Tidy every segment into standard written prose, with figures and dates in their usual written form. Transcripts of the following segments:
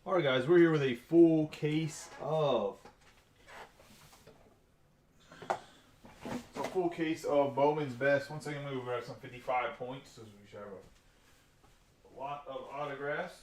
Alright guys, we're here with a full case of Bowman's Best. Once again, we grab some 55 points, so we should have a lot of autographs.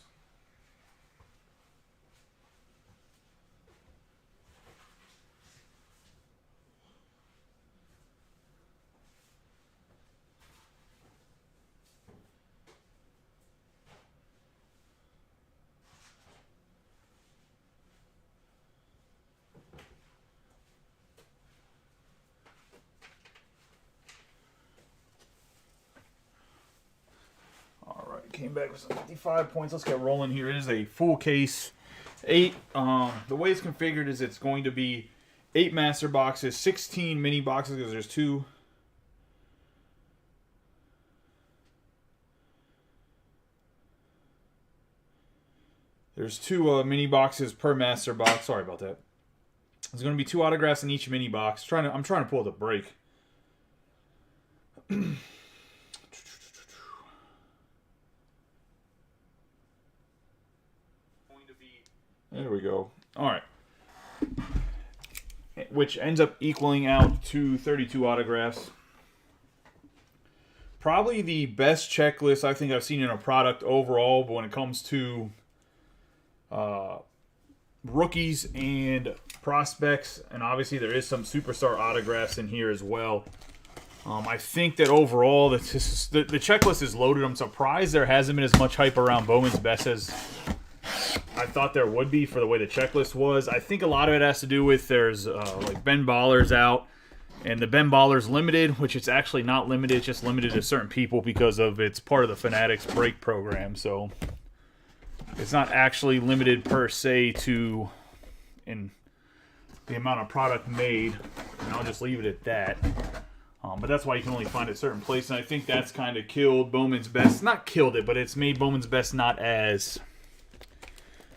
Came back with some 55 points. Let's get rolling here. It is a full case. 8. The way it's configured is it's going to be 8 master boxes, 16 mini boxes because there's 2. There's 2 mini boxes per master box. Sorry about that. There's going to be 2 autographs in each mini box. I'm trying to pull the break. There we go. All right. Which ends up equaling out to 32 autographs. Probably the best checklist I think I've seen in a product overall, but when it comes to rookies and prospects, and obviously there is some superstar autographs in here as well. I think that overall the checklist is loaded. I'm surprised there hasn't been as much hype around Bowman's Best as I thought there would be for the way the checklist was. I think a lot of it has to do with there's like Ben Baller's out, and the Ben Baller's limited, which it's actually not limited. It's just limited to certain people because of it's part of the Fanatics break program. So it's not actually limited per se to in the amount of product made. And I'll just leave it at that. But that's why you can only find it at certain places. And I think that's kind of killed Bowman's Best. Not killed it, but it's made Bowman's Best not as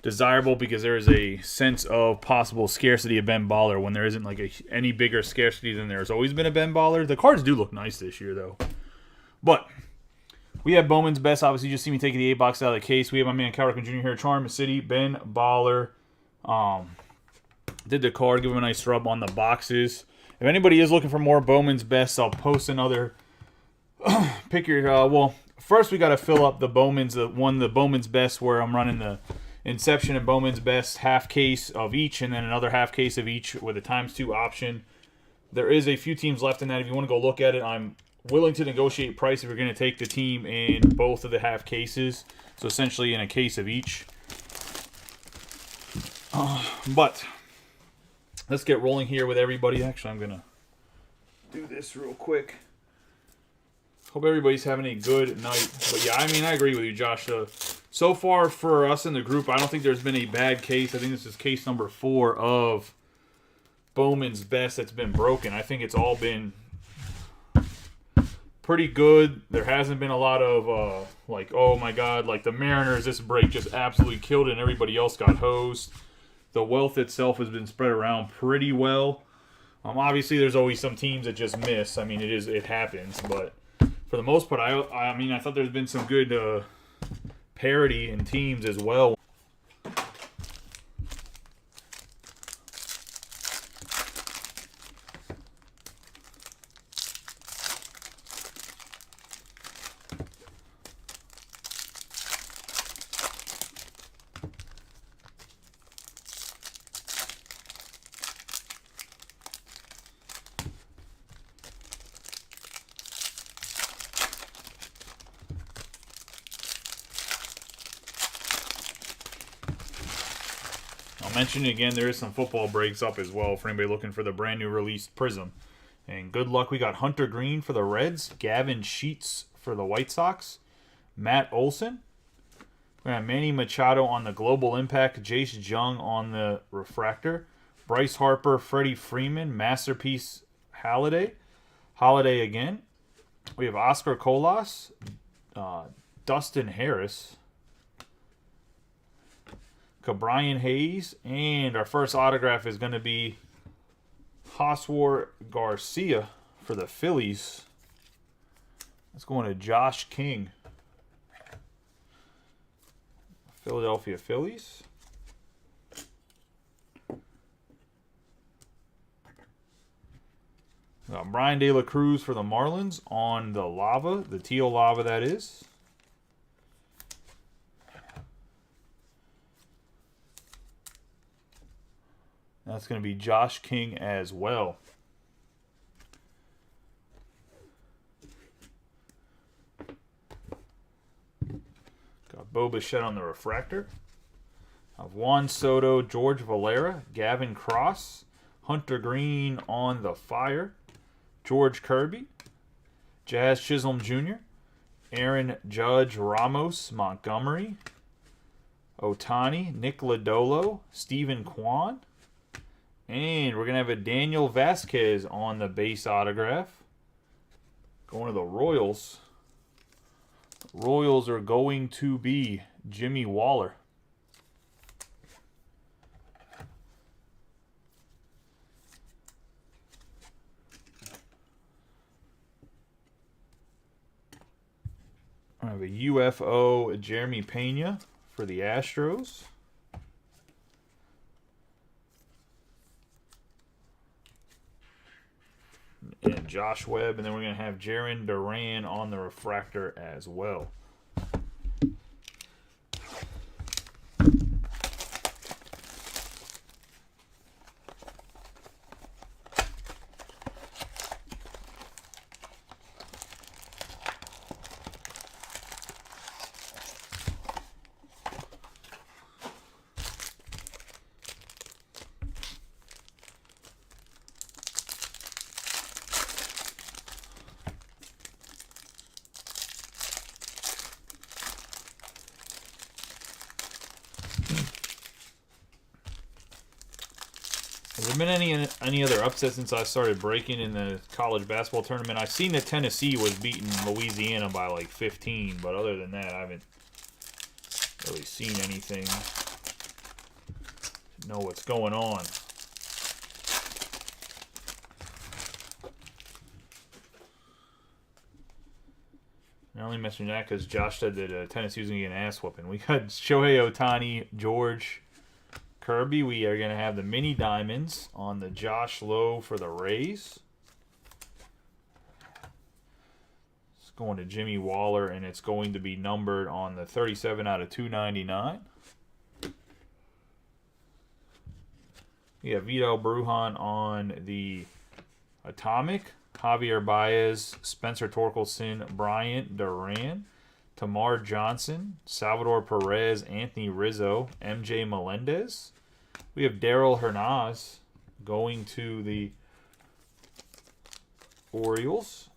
desirable because there is a sense of possible scarcity of Ben Baller when there isn't like any bigger scarcity than there's always been a Ben Baller. The cards do look nice this year though. But we have Bowman's Best. Obviously, you just see me taking the 8 box out of the case. We have my man Cal Ripken Jr. here, Charm City, Ben Baller. Did the card, give him a nice rub on the boxes. If anybody is looking for more Bowman's Best, I'll post another. Pick your well. First, we got to fill up the Bowman's Best where I'm running the Inception and Bowman's Best half case of each, and then another half case of each with a ×2 option. There is a few teams left in that. If you want to go look at it, I'm willing to negotiate price if you're going to take the team in both of the half cases. So essentially in a case of each. But let's get rolling here with everybody. Actually, I'm going to do this real quick. Hope everybody's having a good night. But yeah, I mean, I agree with you, Josh. So far for us in the group, I don't think there's been a bad case. I think this is case number 4 of Bowman's Best that's been broken. I think it's all been pretty good. There hasn't been a lot of, like, oh my God, like the Mariners, this break just absolutely killed it and everybody else got hosed. The wealth itself has been spread around pretty well. Obviously, there's always some teams that just miss. I mean, it happens, but for the most part, I mean, I thought there's been some good parity in teams as well. I'll mention again, there is some football breaks up as well for anybody looking for the brand new released Prism. And good luck. We got Hunter Green for the Reds, Gavin Sheets for the White Sox, Matt Olson. We got Manny Machado on the Global Impact, Jace Jung on the Refractor, Bryce Harper, Freddie Freeman, Masterpiece Holiday again. We have Oscar Colas, Dustin Harris, Brian Hayes, and our first autograph is going to be Hoswar Garcia for the Phillies. That's going to Josh King. Philadelphia Phillies. Brian De La Cruz for the Marlins on the lava, the teal lava that is. That's going to be Josh King as well. Got Bo Bichette on the refractor. Juan Soto, George Valera, Gavin Cross, Hunter Green on the fire, George Kirby, Jazz Chisholm Jr., Aaron Judge Ramos Montgomery, Otani, Nick Lodolo, Stephen Kwan, and we're going to have a Daniel Vasquez on the base autograph. Going to the Royals. Royals are going to be Jimmy Waller. I have a UFO Jeremy Pena for the Astros. And Josh Webb. And then we're going to have Jarren Duran on the refractor as well. Has there been any other upsets since I started breaking in the college basketball tournament? I've seen that Tennessee was beating Louisiana by like 15, but other than that, I haven't really seen anything to know what's going on. I only mentioned that because Josh said that Tennessee was going to get an ass whooping. We got Shohei Otani, George Kirby. We are going to have the mini diamonds on the Josh Lowe for the Rays. It's going to Jimmy Waller, and it's going to be numbered on the 37 out of 299. We have Vito Brujan on the Atomic. Javier Baez, Spencer Torkelson, Bryant Duran, Tamar Johnson, Salvador Perez, Anthony Rizzo, MJ Melendez. We have Daryl Hernaz going to the Orioles.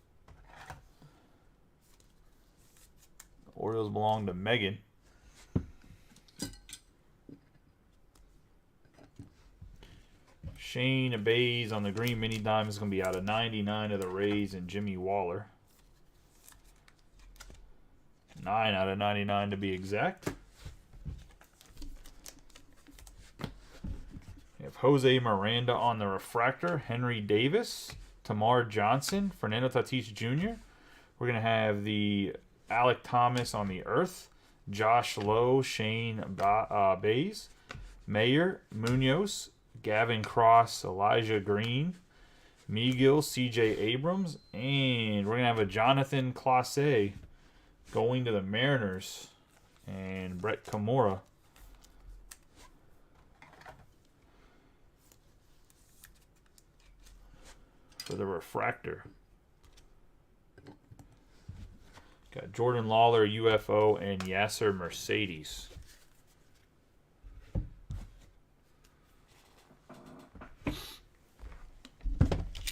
The Orioles belong to Megan. Shane Bays on the green mini dime is going to be out of 99 of the Rays, and Jimmy Waller. 9 out of 99 to be exact. We have Jose Miranda on the refractor, Henry Davis, Tamar Johnson, Fernando Tatis Jr. We're going to have the Alec Thomas on the earth, Josh Lowe, Shane Bays, Mayer, Munoz, Gavin Cross, Elijah Green, Miguel, C.J. Abrams, and we're going to have a Jonathan Clase going to the Mariners, and Brett Kimura. For the refractor. Got Jordan Lawler, UFO, and Yasser Mercedes.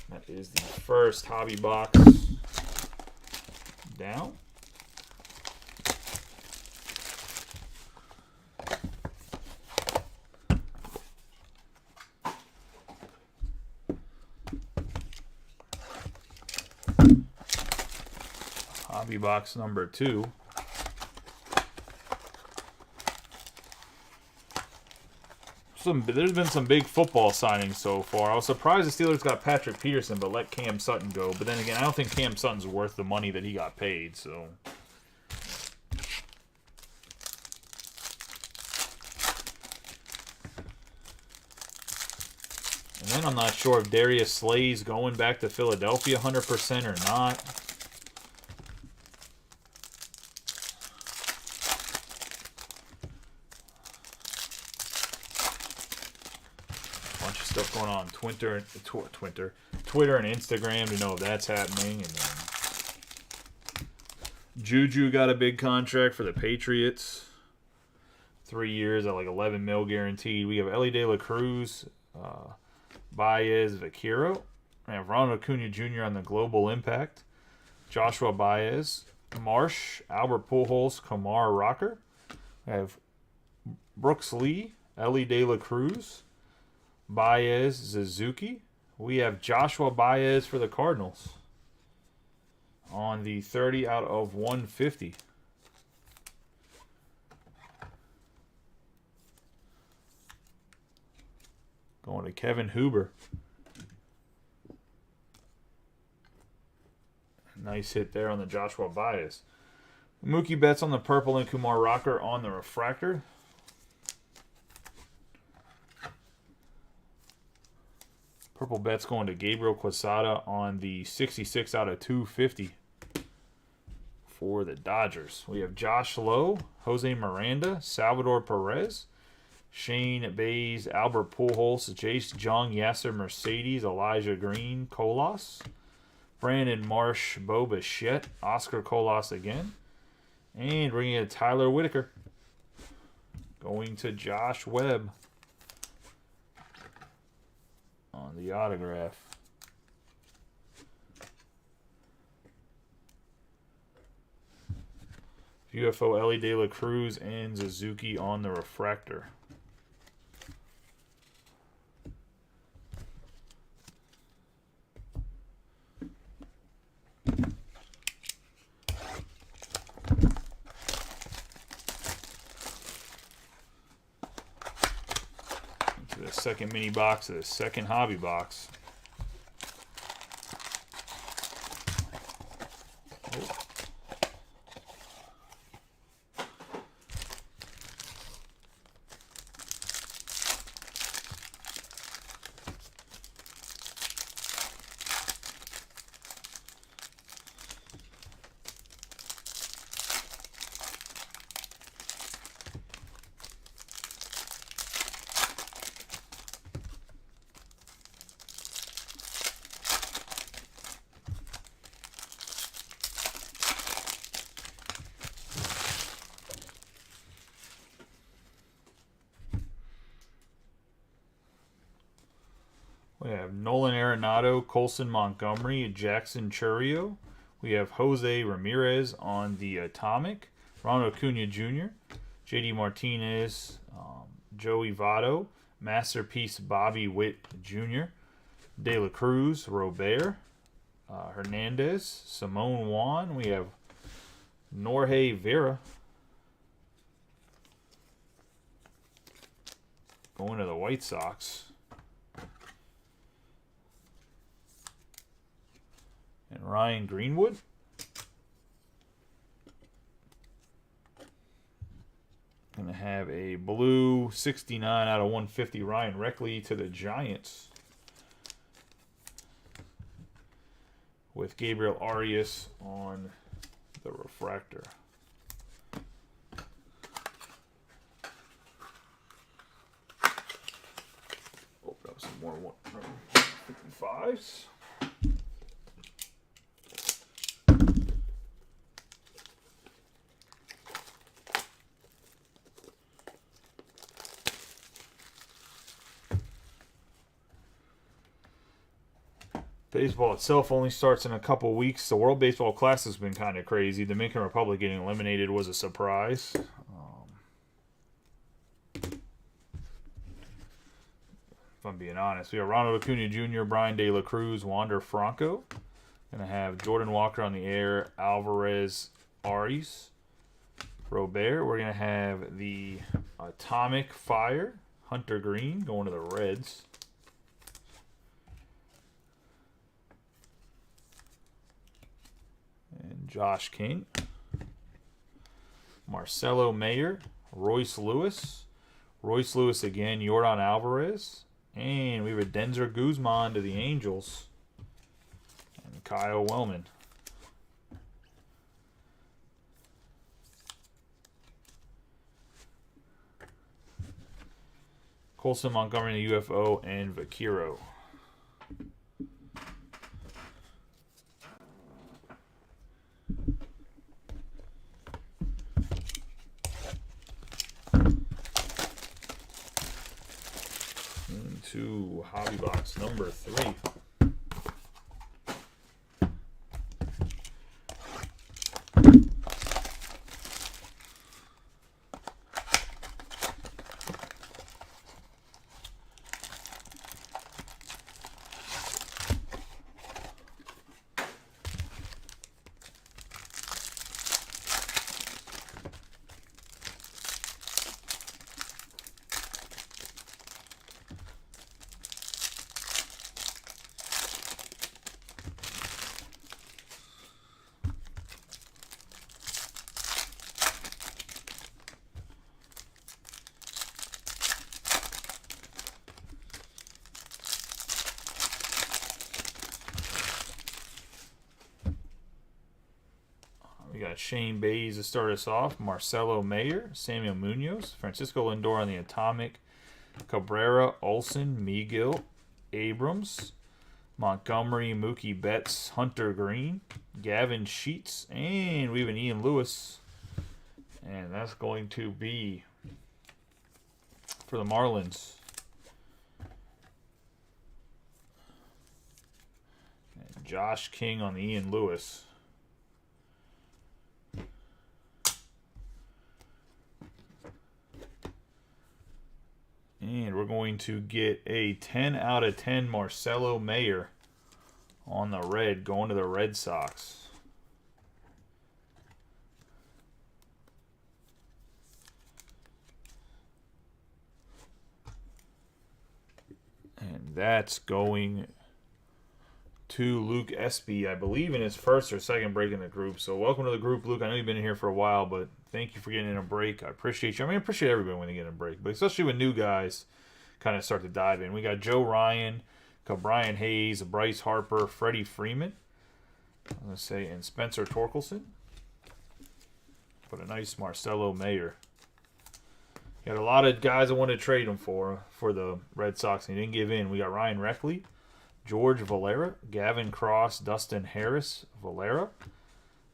That is the first hobby box down. Hobby box number 2. There's been some big football signings so far. I was surprised the Steelers got Patrick Peterson but let Cam Sutton go. But then again, I don't think Cam Sutton's worth the money that he got paid. So. then I'm not sure if Darius Slay's going back to Philadelphia 100% or not. Bunch of stuff going on Twitter and Instagram to know if that's happening. And then Juju got a big contract for the Patriots. 3 years at like $11 million guaranteed. We have Ellie De La Cruz, Baez, Vaquero. We have Ronald Acuna Jr. on the Global Impact. Joshua Baez, Marsh, Albert Pujols, Kamar Rocker. We have Brooks Lee, Ellie De La Cruz, Baez, Suzuki. We have Joshua Baez for the Cardinals on the 30 out of 150. Going to Kevin Huber. Nice hit there on the Joshua Baez. Mookie Betts on the purple and Kumar Rocker on the refractor. Purple Betts going to Gabriel Quesada on the 66 out of 250 for the Dodgers. We have Josh Lowe, Jose Miranda, Salvador Perez, Shane Bays, Albert Pujols, Jace Jung, Yasser Mercedes, Elijah Green, Colas, Brandon Marsh, Bo Bichette, Oscar Colas again, and bringing in Tyler Whitaker. Going to Josh Webb on the autograph. UFO Ellie De La Cruz and Suzuki on the refractor. Into the second mini box of the second hobby box. We have Nolan Arenado, Colson Montgomery, Jackson Churio. We have Jose Ramirez on the Atomic, Ronald Acuna Jr., JD Martinez, Joey Votto, Masterpiece Bobby Witt Jr., De La Cruz, Robert, Hernandez, Simone Juan. We have Norge Vera. Going to the White Sox. And Ryan Greenwood. Going to have a blue 69 out of 150 Ryan Reckley to the Giants. With Gabriel Arias on the refractor. Open up some more 155s. Baseball itself only starts in a couple weeks. The World Baseball Classic has been kind of crazy. The Dominican Republic getting eliminated was a surprise. If I'm being honest, we have Ronald Acuna Jr., Brian De La Cruz, Wander Franco. Going to have Jordan Walker on the air, Alvarez Arias, Robert. We're going to have the Atomic Fire, Hunter Green, going to the Reds. And Josh King, Marcelo Mayer, Royce Lewis again, Yordan Alvarez, And we have a Denzer Guzman to the Angels. And Kyle Wellman. Colson Montgomery to the UFO and Vaquero. Into Hobby Box number 3. We got Shane Bays to start us off, Marcelo Mayer, Samuel Munoz, Francisco Lindor on the Atomic, Cabrera, Olson, Megill, Abrams, Montgomery, Mookie Betts, Hunter Green, Gavin Sheets, and we have an Ian Lewis. And that's going to be for the Marlins. And Josh King on the Ian Lewis. And we're going to get a 10 out of 10 Marcelo Mayer on the red, going to the Red Sox. And that's going to Luke Espy, I believe in his first or second break in the group. So welcome to the group, Luke. I know you've been here for a while, but thank you for getting in a break. I appreciate you. I mean, I appreciate everybody when they get in a break, but especially when new guys kind of start to dive in. We got Joe Ryan, Brian Hayes, Bryce Harper, Freddie Freeman, I'm going to say, and Spencer Torkelson. But a nice Marcelo Mayer. Got a lot of guys I wanted to trade him for the Red Sox, and he didn't give in. We got Ryan Reckley, George Valera, Gavin Cross, Dustin Harris, Valera,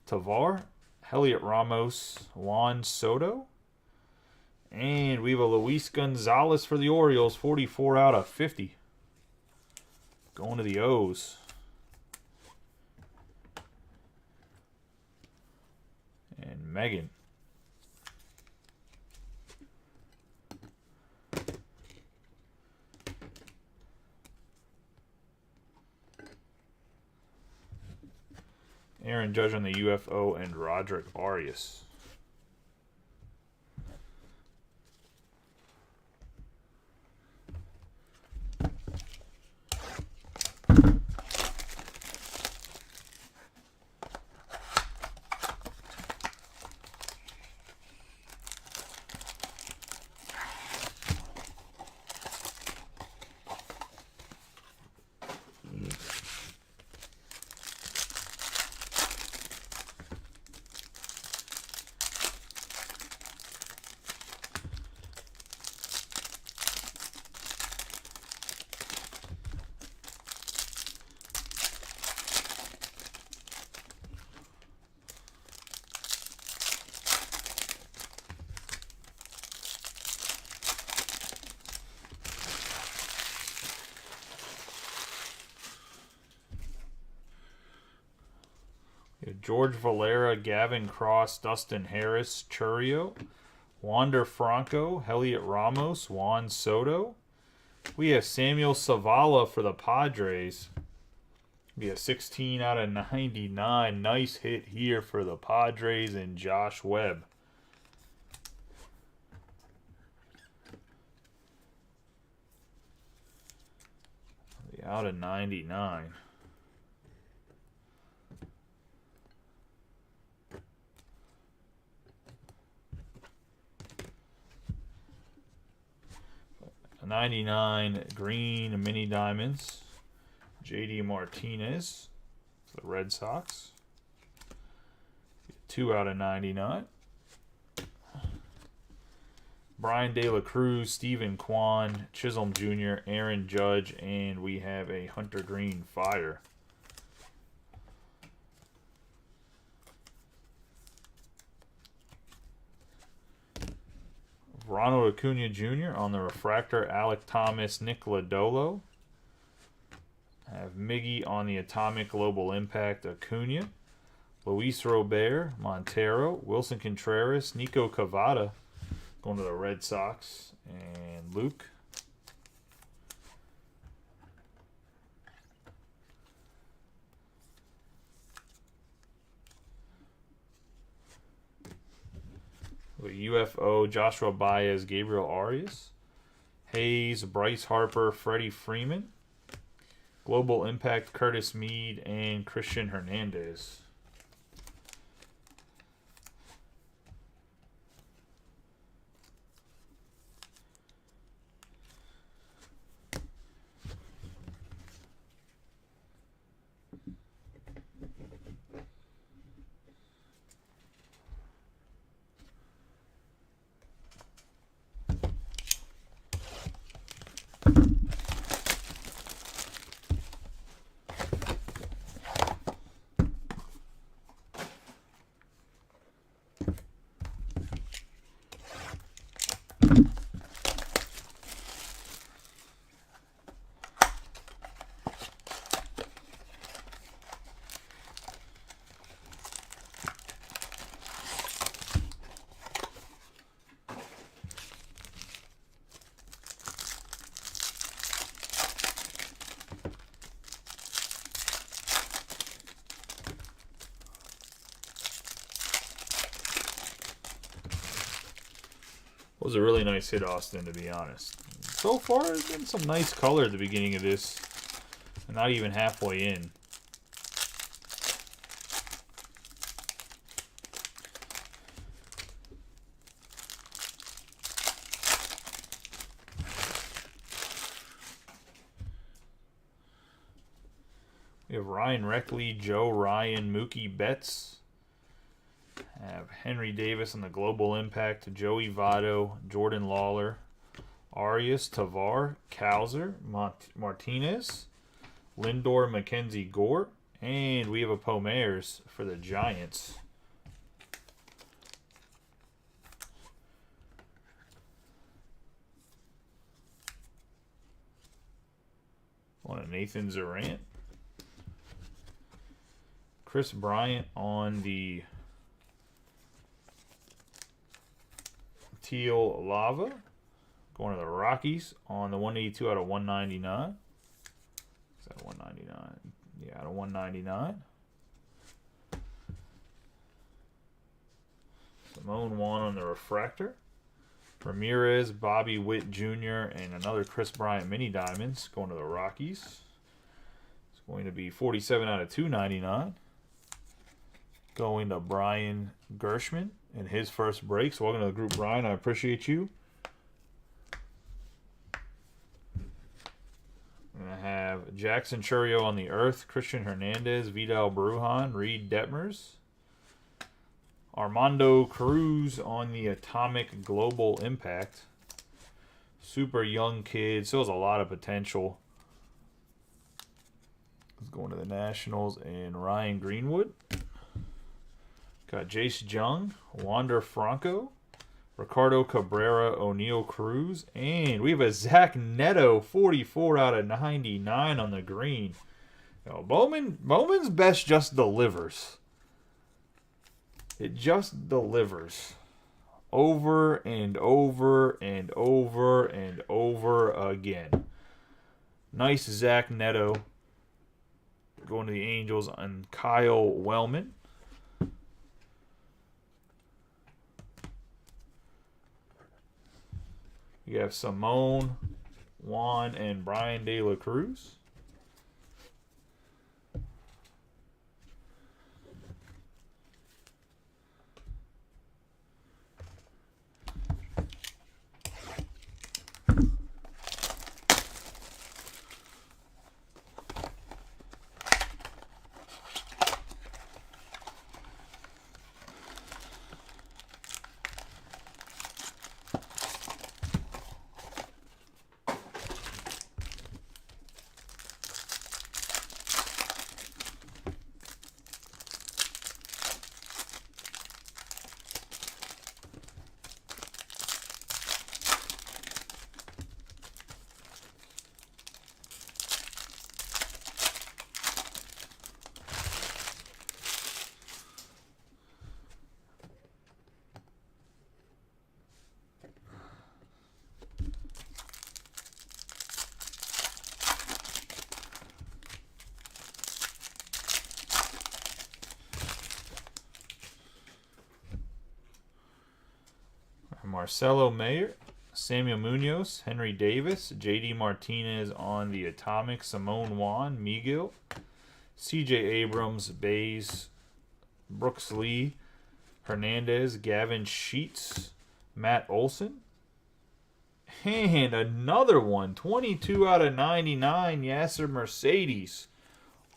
Tavar, Heliot Ramos, Juan Soto, and we have a Luis Gonzalez for the Orioles, 44 out of 50. Going to the O's. And Megan. Aaron Judge on the UFO and Roderick Arias. George Valera, Gavin Cross, Dustin Harris, Churio, Wander Franco, Heliot Ramos, Juan Soto. We have Samuel Zavala for the Padres. Be a 16 out of 99. Nice hit here for the Padres and Josh Webb. Out of 99. /99 green mini diamonds. JD Martinez for the Red Sox. 2/99. Brian De La Cruz, Stephen Kwan, Chisholm Jr., Aaron Judge, and we have a Hunter Green Fire. Ronald Acuna Jr. on the refractor, Alec Thomas, Nick Lodolo. I have Miggy on the Atomic Global Impact, Acuna. Luis Robert, Montero, Wilson Contreras, Nico Cavada going to the Red Sox, and Luke. UFO, Joshua Baez, Gabriel Arias. Hayes, Bryce Harper, Freddie Freeman. Global Impact, Curtis Mead, and Christian Hernandez. Was a really nice hit, Austin, to be honest. So far, there's been some nice color at the beginning of this. And not even halfway in. We have Ryan Reckley, Joe Ryan, Mookie Betts. Have Henry Davis on the Global Impact, Joey Votto, Jordan Lawler, Arias, Tavar, Kowser, Martinez, Lindor, Mackenzie Gore, and we have a Pomers for the Giants. One of Nathan Zerant. Chris Bryant on the Teal Lava, going to the Rockies on the 182/199. Is that 199? Yeah, out of 199. Simone Juan on the Refractor. Ramirez, Bobby Witt Jr., and another Chris Bryant Mini Diamonds going to the Rockies. It's going to be 47/299. Going to Brian Gershman in his first break. So welcome to the group, Brian. I appreciate you. I'm going to have Jackson Churio on the Earth, Christian Hernandez, Vidal Brujan, Reed Detmers, Armando Cruz on the Atomic Global Impact. Super young kid. Still has a lot of potential. He's going to the Nationals, and Ryan Greenwood. Got Jace Jung, Wander Franco, Ricardo Cabrera, O'Neal Cruz, and we have a Zach Neto 44/99 on the green. You know, Bowman's best just delivers. It just delivers over and over and over and over again. Nice Zach Neto going to the Angels, and Kyle Wellman. We have Simone, Juan, and Brian De La Cruz. Marcelo Mayer, Samuel Munoz, Henry Davis, J.D. Martinez on the Atomic, Simone Juan, Miguel, C.J. Abrams, Bays, Brooks Lee, Hernandez, Gavin Sheets, Matt Olson. And another one, 22 out of 99, Yasser Mercedes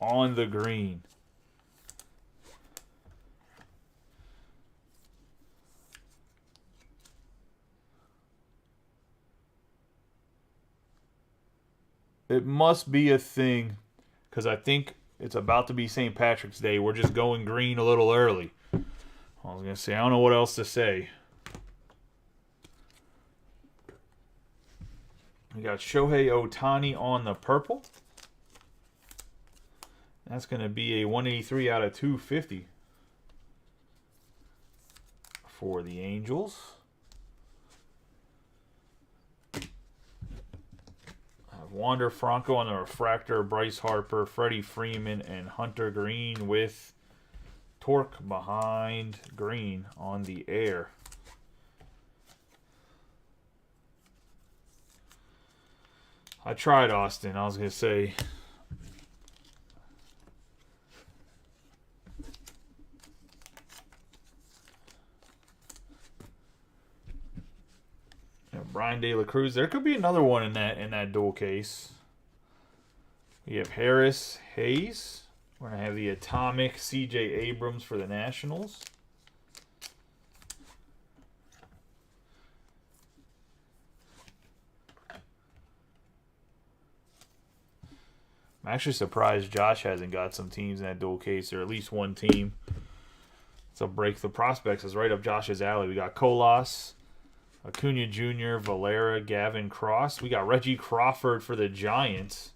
on the green. It must be a thing because I think it's about to be St. Patrick's Day. We're just going green a little early. I was going to say, I don't know what else to say. We got Shohei Ohtani on the purple. That's going to be a 183 out of 250 for the Angels. Wander Franco on the refractor, Bryce Harper, Freddie Freeman, and Hunter Green with Torque behind green on the air. I tried Austin. I was going to say... Brian De La Cruz. There could be another one in that dual case. We have Harris, Hayes. We're going to have the Atomic C.J. Abrams for the Nationals. I'm actually surprised Josh hasn't got some teams in that dual case, or at least one team. So break the prospects is right up Josh's alley. We got Colas, Acuna Jr., Valera, Gavin Cross. We got Reggie Crawford for the Giants.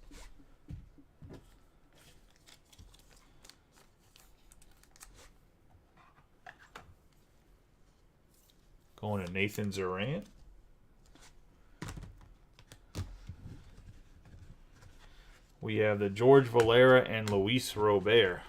Going to Nathan Zerant. We have the George Valera and Luis Robert.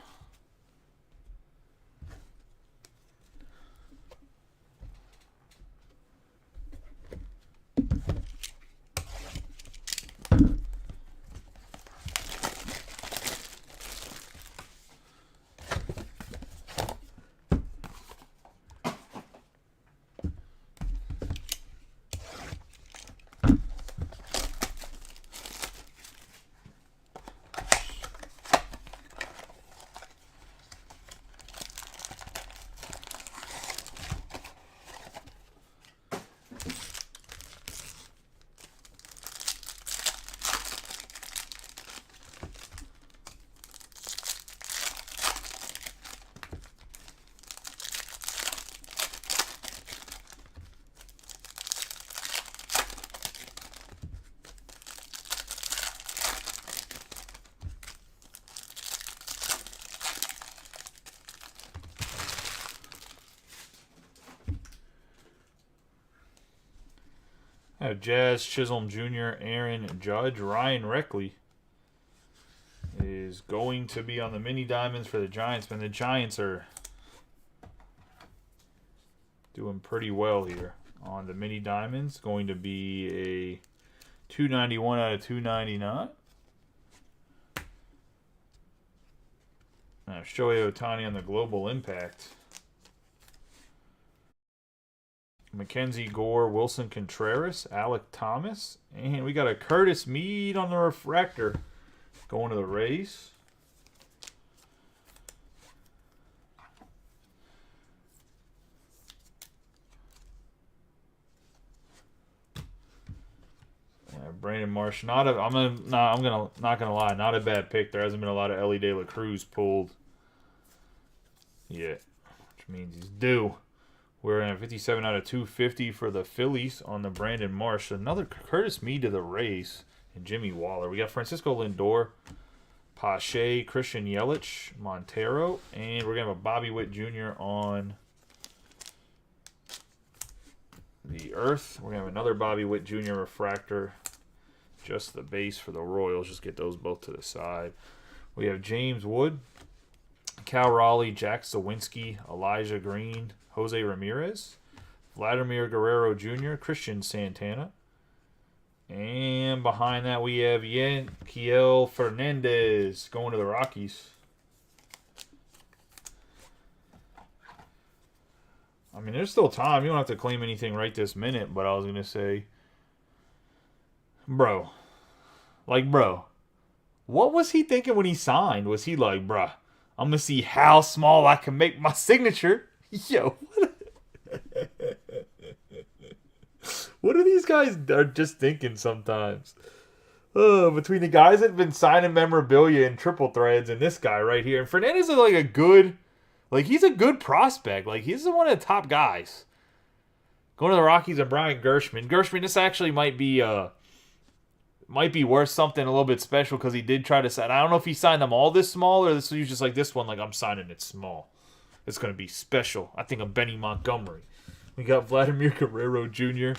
Jazz Chisholm Jr., Aaron Judge, Ryan Reckley is going to be on the mini diamonds for the Giants, and the Giants are doing pretty well here on the mini diamonds. Going to be a 291 out of 299. Shohei Ohtani on the Global Impact. Mackenzie Gore, Wilson Contreras, Alec Thomas, and we got a Curtis Mead on the refractor going to the Rays. Brandon Marsh, not a bad pick. There hasn't been a lot of Ellie De La Cruz pulled yet, which means he's due. We're in a 57 out of 250 for the Phillies on the Brandon Marsh. Another Curtis Mead to the Rays and Jimmy Waller. We got Francisco Lindor, Pache, Christian Yelich, Montero, and we're going to have a Bobby Witt Jr. on the Earth. We're going to have another Bobby Witt Jr. refractor. Just the base for the Royals. Just get those both to the side. We have James Wood, Cal Raleigh, Jack Sawinski, Elijah Green, Jose Ramirez, Vladimir Guerrero Jr., Christian Santana. And behind that we have Yanquiel Fernandez going to the Rockies. I mean, there's still time. You don't have to claim anything right this minute, but I was going to say, bro, what was he thinking when he signed? Was he like, bruh, I'm going to see how small I can make my signature? Yo, what are these guys are just thinking sometimes? Between the guys that have been signing memorabilia in triple threads and this guy right here. And Fernandez is like a good, he's a good prospect. Like, he's one of the top guys. Going to the Rockies and Brian Gershman. Gershman, this actually might be worth something a little bit special because he did try to sign. I don't know if he signed them all this small or this was just like this one, like I'm signing it small. It's going to be special. I think of Benny Montgomery. We got Vladimir Guerrero Jr.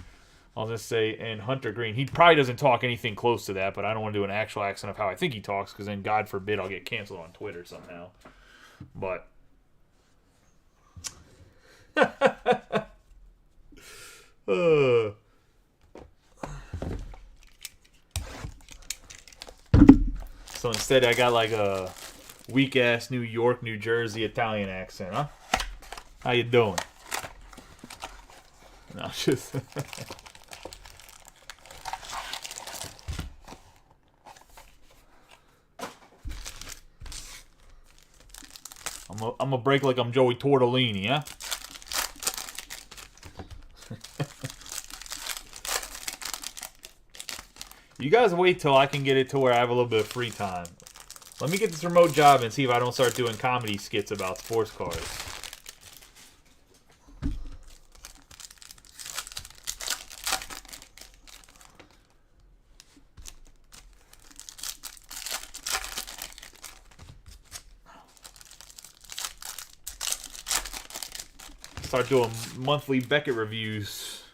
I'll just say, and Hunter Green. He probably doesn't talk anything close to that, but I don't want to do an actual accent of how I think he talks because then, God forbid, I'll get canceled on Twitter somehow. But so instead, I got like a weak-ass New York, New Jersey Italian accent, huh? How you doing? No, just... I'm gonna break like I'm Joey Tortellini, huh? You guys wait till I can get it to where I have a little bit of free time. Let me get this remote job and see if I don't start doing comedy skits about sports cards. Start doing monthly Beckett reviews.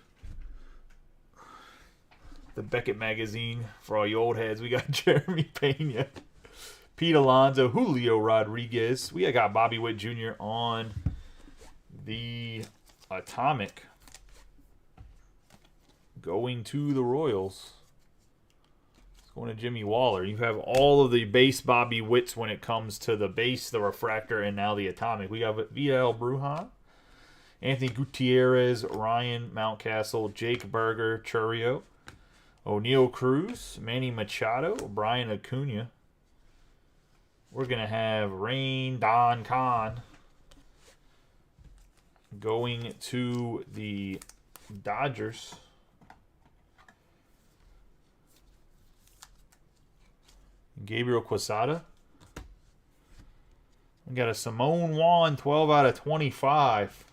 The Beckett magazine for all you old heads. We got Jeremy Pena, Pete Alonso, Julio Rodriguez. We got Bobby Witt Jr. on the Atomic. Going to the Royals. It's going to Jimmy Waller. You have all of the base Bobby Witts when it comes to the base, the refractor, and now the Atomic. We got Vidal Brujan, Anthony Gutierrez, Ryan Mountcastle, Jake Berger, Churio, O'Neal Cruz, Manny Machado, Brian Acuna. We're going to have Rain Don Khan going to the Dodgers. Gabriel Quesada. We got a Simone Juan, 12 out of 25.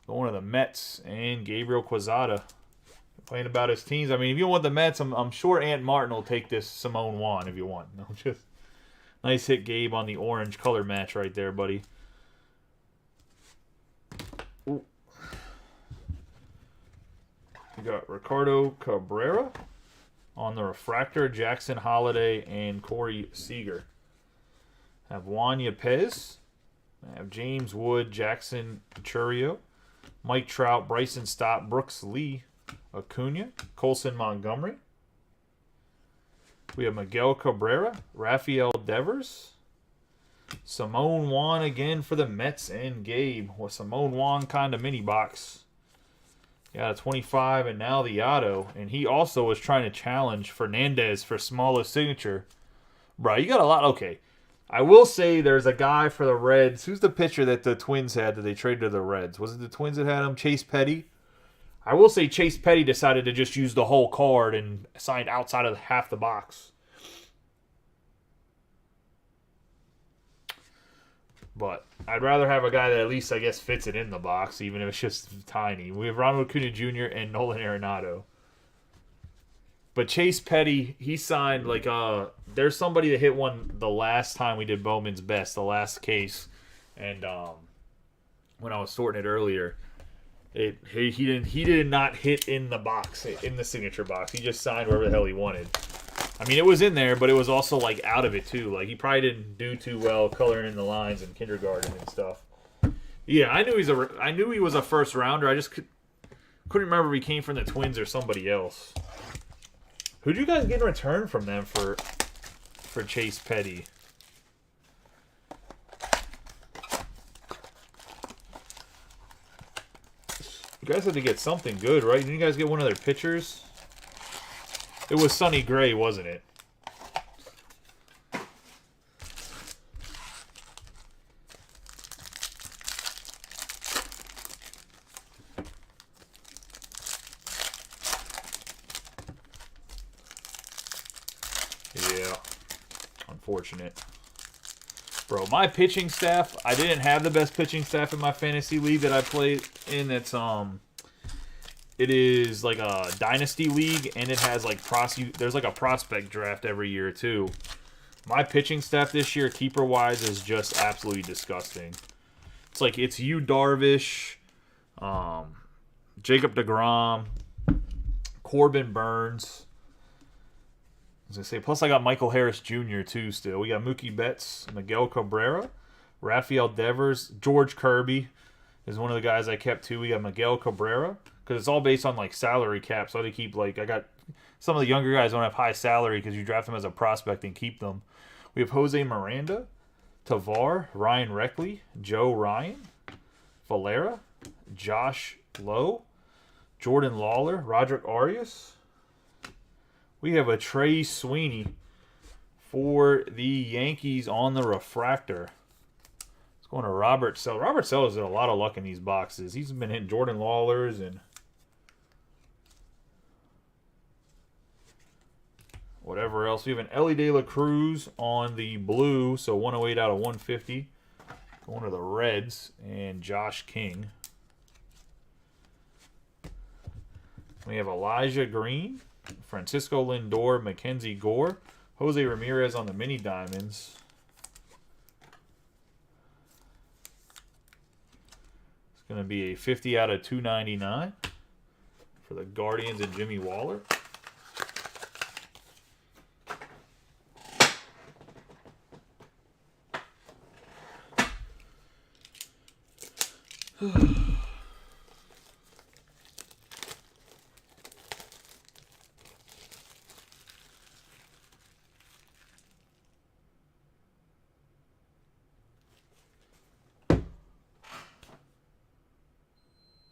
Going to the Mets and Gabriel Quesada. Playing about his teams. I mean, if you want the Mets, I'm sure Ant Martin will take this Simone Juan if you want. No, just nice hit, Gabe, on the orange color match right there, buddy. Ooh. We got Ricardo Cabrera on the refractor, Jackson Holiday and Corey Seager. Have Juan Yepez. Have James Wood, Jackson Churio, Mike Trout, Bryson Stott, Brooks Lee, Acuna, Colson Montgomery. We have Miguel Cabrera, Rafael Devers, Simone Juan again for the Mets and Gabe. Well, Simone Juan kind of mini box. Got a 25 and now the auto. And he also was trying to challenge Fernandez for smallest signature. Bro, you got a lot. Okay. I will say there's a guy for the Reds. Who's the pitcher that the Twins had that they traded to the Reds? Was it the Twins that had him? Chase Petty? I will say Chase Petty decided to just use the whole card and signed outside of half the box. But I'd rather have a guy that at least, I guess, fits it in the box, even if it's just tiny. We have Ronald Acuna Jr. and Nolan Arenado. But Chase Petty, he signed, like, there's somebody that hit one the last time we did Bowman's Best, the last case. And when I was sorting it earlier, he did not hit in the box, in the signature box. He just signed wherever the hell he wanted. I mean, it was in there, but it was also, like, out of it, too. Like, he probably didn't do too well coloring in the lines in kindergarten and stuff. Yeah, I knew he was a first rounder. I just couldn't remember if he came from the Twins or somebody else. Who'd you guys get in return from them for Chase Petty? You guys had to get something good, right? Didn't you guys get one of their pitchers? It was Sonny Gray, wasn't it? Yeah. Unfortunate. Bro, my pitching staff, I didn't have the best pitching staff in my fantasy league that I played in. It is like a dynasty league, and it has like there's like a prospect draft every year too. My pitching staff this year, keeper wise, is just absolutely disgusting. It's like it's Yu Darvish, Jacob deGrom, Corbin Burns. I was gonna say, plus I got Michael Harris Jr. too. Still, we got Mookie Betts, Miguel Cabrera, Rafael Devers, George Kirby is one of the guys I kept too. We got Miguel Cabrera because it's all based on like salary cap. So I had to keep I got some of the younger guys don't have high salary because you draft them as a prospect and keep them. We have Jose Miranda, Tavar, Ryan Reckley, Joe Ryan, Valera, Josh Lowe, Jordan Lawler, Roderick Arias. We have a Trey Sweeney for the Yankees on the refractor. It's going to Robert Sellers. Robert Sellers had a lot of luck in these boxes. He's been hitting Jordan Lawlers and whatever else. We have an Ellie De La Cruz on the blue, so 108 out of 150. Going to the Reds and Josh King. We have Elijah Green, Francisco Lindor, Mackenzie Gore, Jose Ramirez on the mini diamonds. It's going to be a 50 out of 299 for the Guardians and Jimmy Waller.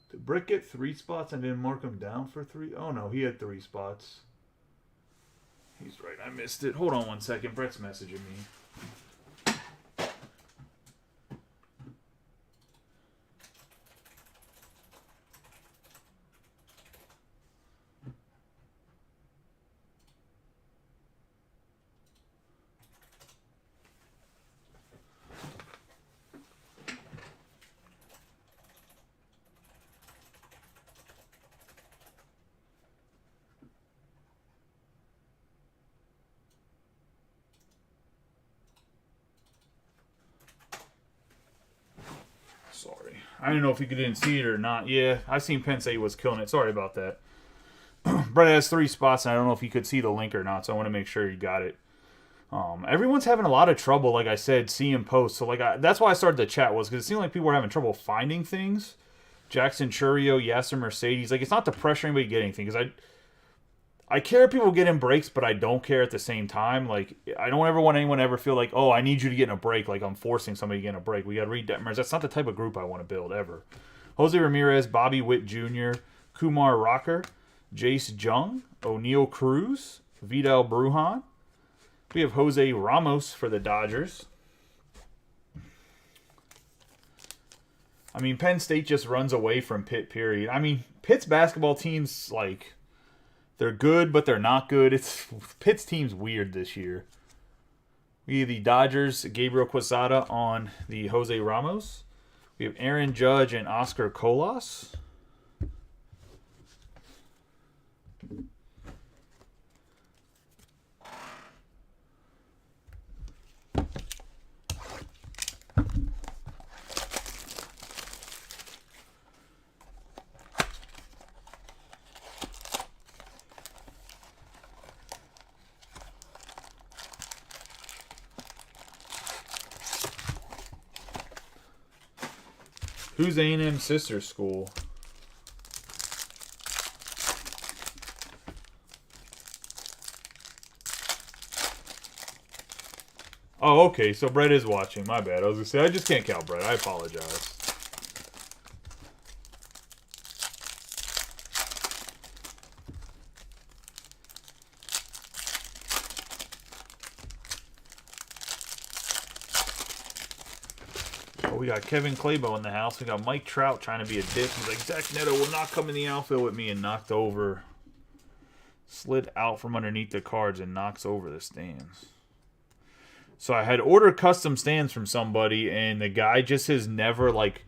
Did Brick get 3 spots and didn't mark him down for 3? Oh no, he had 3 spots. He's right, I missed it. Hold on one second. Brett's messaging me. Sorry. I don't know if you didn't see it or not. Yeah, I seen Penn State was killing it. Sorry about that. Brett has 3 spots, and I don't know if you could see the link or not, so I want to make sure you got it. Everyone's having a lot of trouble, like I said, seeing posts. So that's why I started the chat, was because it seemed like people were having trouble finding things. Jackson Churio, Yasser Mercedes. It's not to pressure anybody to get anything, because I care if people get in breaks, but I don't care at the same time. I don't ever want anyone to ever feel like, oh, I need you to get in a break, like I'm forcing somebody to get in a break. We got to read Detmers. That's not the type of group I want to build, ever. Jose Ramirez, Bobby Witt Jr., Kumar Rocker, Jace Jung, O'Neal Cruz, Vidal Brujan. We have Jose Ramos for the Dodgers. I mean, Penn State just runs away from Pitt, period. I mean, Pitt's basketball team's they're good, but they're not good. Pitt's team's weird this year. We have the Dodgers, Gabriel Quezada on the Jose Ramos. We have Aaron Judge and Oscar Colas. Who's A&M sister school? Oh, okay. So Brett is watching. My bad. I was gonna say I just can't count Brett. I apologize. We got Kevin Claybo in the house. We got Mike Trout trying to be a dick. He's like, Zach Neto will not come in the outfield with me, and knocked over. Slid out from underneath the cards and knocks over the stands. So I had ordered custom stands from somebody, and the guy just has never, like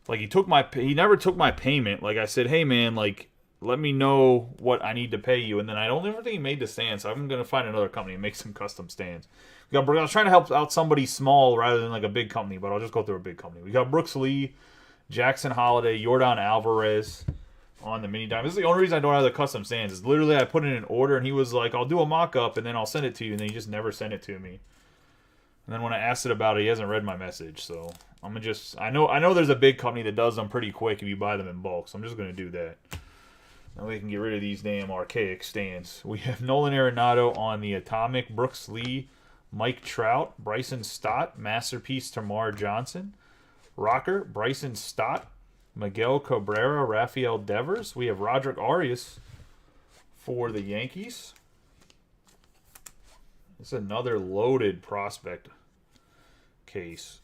he never took my payment. Like I said, hey man, like, let me know what I need to pay you. And then I don't ever think he made the stand, so I'm going to find another company and make some custom stands. I was trying to help out somebody small rather than like a big company, but I'll just go through a big company. We got Brooks Lee, Jackson Holiday, Yordan Alvarez on the mini diamond. This is the only reason I don't have the custom stands. Is literally I put in an order and he was like, I'll do a mock-up and then I'll send it to you. And then he just never sent it to me. And then when I asked it about it, he hasn't read my message. So I'm going to just... I know there's a big company that does them pretty quick if you buy them in bulk. So I'm just going to do that. Now we can get rid of these damn archaic stands. We have Nolan Arenado on the Atomic, Brooks Lee, Mike Trout, Bryson Stott, Masterpiece Tamar Johnson, Rocker, Bryson Stott, Miguel Cabrera, Rafael Devers. We have Roderick Arias for the Yankees. It's another loaded prospect case.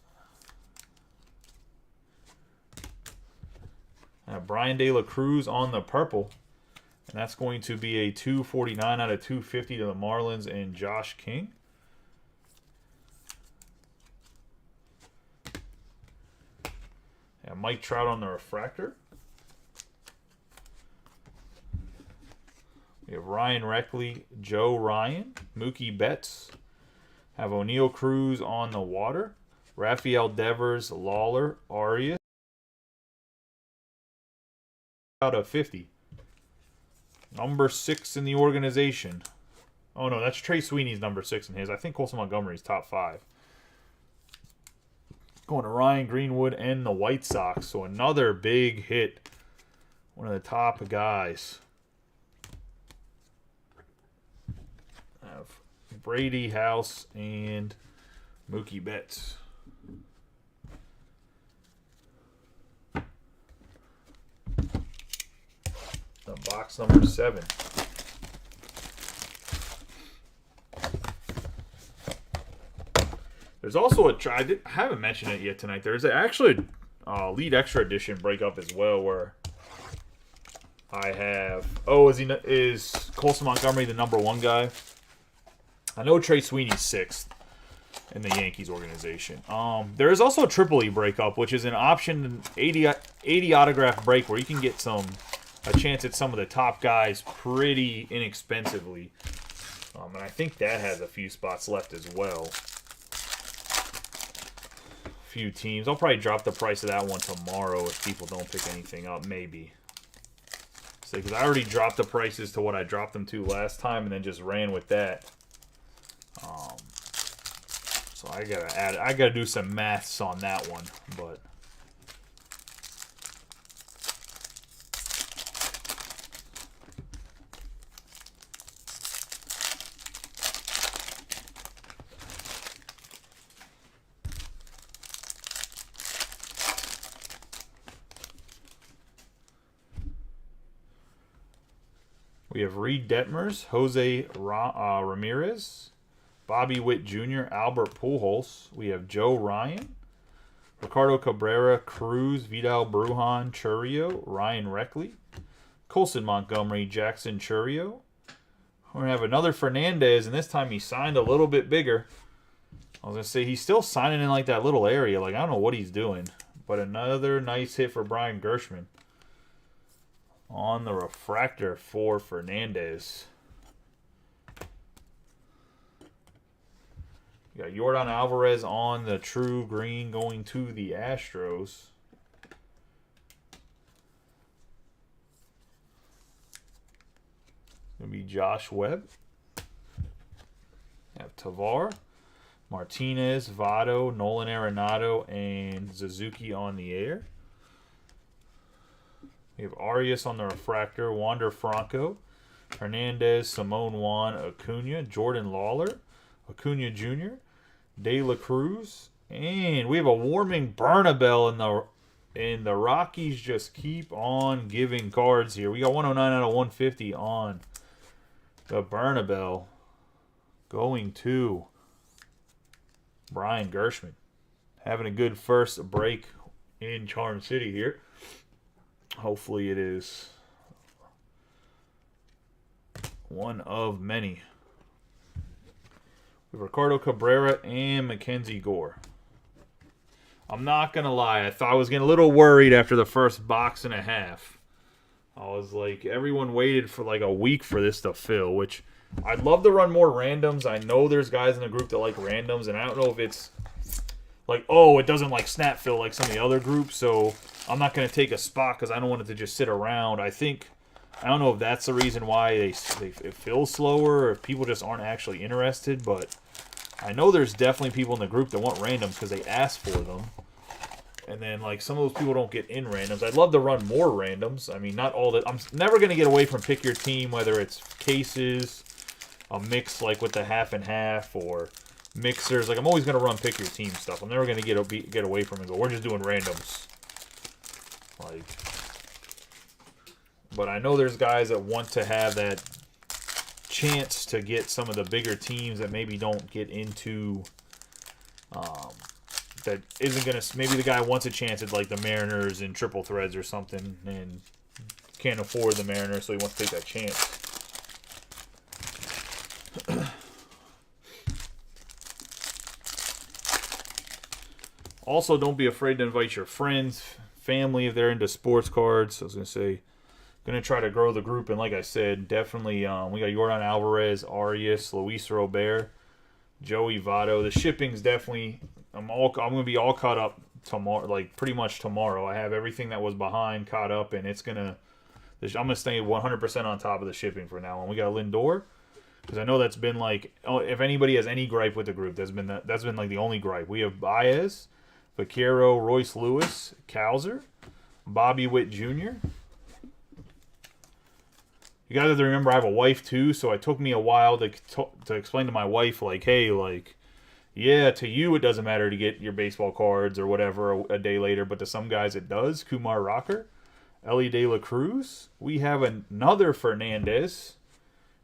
Brian De La Cruz on the purple. And that's going to be a 249 out of 250 to the Marlins and Josh King. Yeah, Mike Trout on the refractor. We have Ryan Reckley, Joe Ryan, Mookie Betts. Have O'Neal Cruz on the water. Rafael Devers, Lawler, Arias. Out of 50. Number 6 in the organization. Oh no, that's Trey Sweeney's number 6 in his. I think Colson Montgomery's top 5. Going to Ryan Greenwood and the White Sox. So another big hit. One of the top guys. I have Brady House and Mookie Betts. The box number 7. There's also I haven't mentioned it yet tonight. There's actually a Elite Extra Edition breakup as well where I have... Oh, is Colson Montgomery the number 1 guy? I know Trey Sweeney's 6th in the Yankees organization. There is also a Triple E breakup, which is an option 80 autograph break where you can get a chance at some of the top guys pretty inexpensively. And I think that has a few spots left as well. Few teams. I'll probably drop the price of that one tomorrow if people don't pick anything up, maybe. So, because I already dropped the prices to what I dropped them to last time and then just ran with that. So I gotta do some maths on that one, but we have Reed Detmers, Jose Ramirez, Bobby Witt Jr., Albert Pujols. We have Joe Ryan, Ricardo Cabrera, Cruz, Vidal Brujan, Churio, Ryan Reckley, Colson Montgomery, Jackson Churio. We're going to have another Fernandez, and this time he signed a little bit bigger. I was going to say, he's still signing in like that little area. Like, I don't know what he's doing. But another nice hit for Brian Gershman on the refractor for Fernandez. You got Yordan Alvarez on the true green going to the Astros. It's going to be Josh Webb. You have Tavar, Martinez, Votto, Nolan Arenado, and Suzuki on the air. We have Arias on the refractor, Wander Franco, Hernandez, Simone Juan, Acuna, Jordan Lawler, Acuna Jr., De La Cruz, and we have a warming Bernabel in the Rockies. Just keep on giving cards here. We got 109 out of 150 on the Bernabel, going to Brian Gershman. Having a good first break in Charm City here. Hopefully it is one of many. With Ricardo Cabrera and Mackenzie Gore. I'm not going to lie. I thought I was getting a little worried after the first box and a half. I was like, everyone waited for like a week for this to fill, which I'd love to run more randoms. I know there's guys in the group that like randoms, and I don't know if it's like, oh, it doesn't like snap fill like some of the other groups, so I'm not going to take a spot because I don't want it to just sit around. I don't know if that's the reason why it fills slower, or if people just aren't actually interested, but I know there's definitely people in the group that want randoms because they ask for them. And then, like, some of those people don't get in randoms. I'd love to run more randoms. I mean, not all that. I'm never going to get away from pick your team, whether it's cases, a mix like with the half and half, or mixers. Like, I'm always going to run pick your team stuff. I'm never going to get away from it and go, we're just doing randoms. Like, but I know there's guys that want to have that chance to get some of the bigger teams that maybe don't get into that isn't going to, maybe the guy wants a chance at like the Mariners in triple threads or something and can't afford the Mariners, so he wants to take that chance. Also, don't be afraid to invite your friends, family if they're into sports cards. I was going to say, going to try to grow the group, and like I said, definitely we got Yordan Alvarez, Arias, Luis Robert, Joey Votto. The shipping's definitely, I'm going to be all caught up tomorrow, like pretty much tomorrow. I have everything that was behind caught up, and I'm going to stay 100% on top of the shipping for now on. We got Lindor, because I know that's been like, if anybody has any gripe with the group, that's been like the only gripe. We have Baez, Vaquero, Royce Lewis, Cowser, Bobby Witt Jr. You guys have to remember I have a wife too, so it took me a while to explain to my wife, like, hey, like, yeah, to you it doesn't matter to get your baseball cards or whatever a day later, but to some guys it does. Kumar Rocker, Ellie De La Cruz. We have another Fernandez.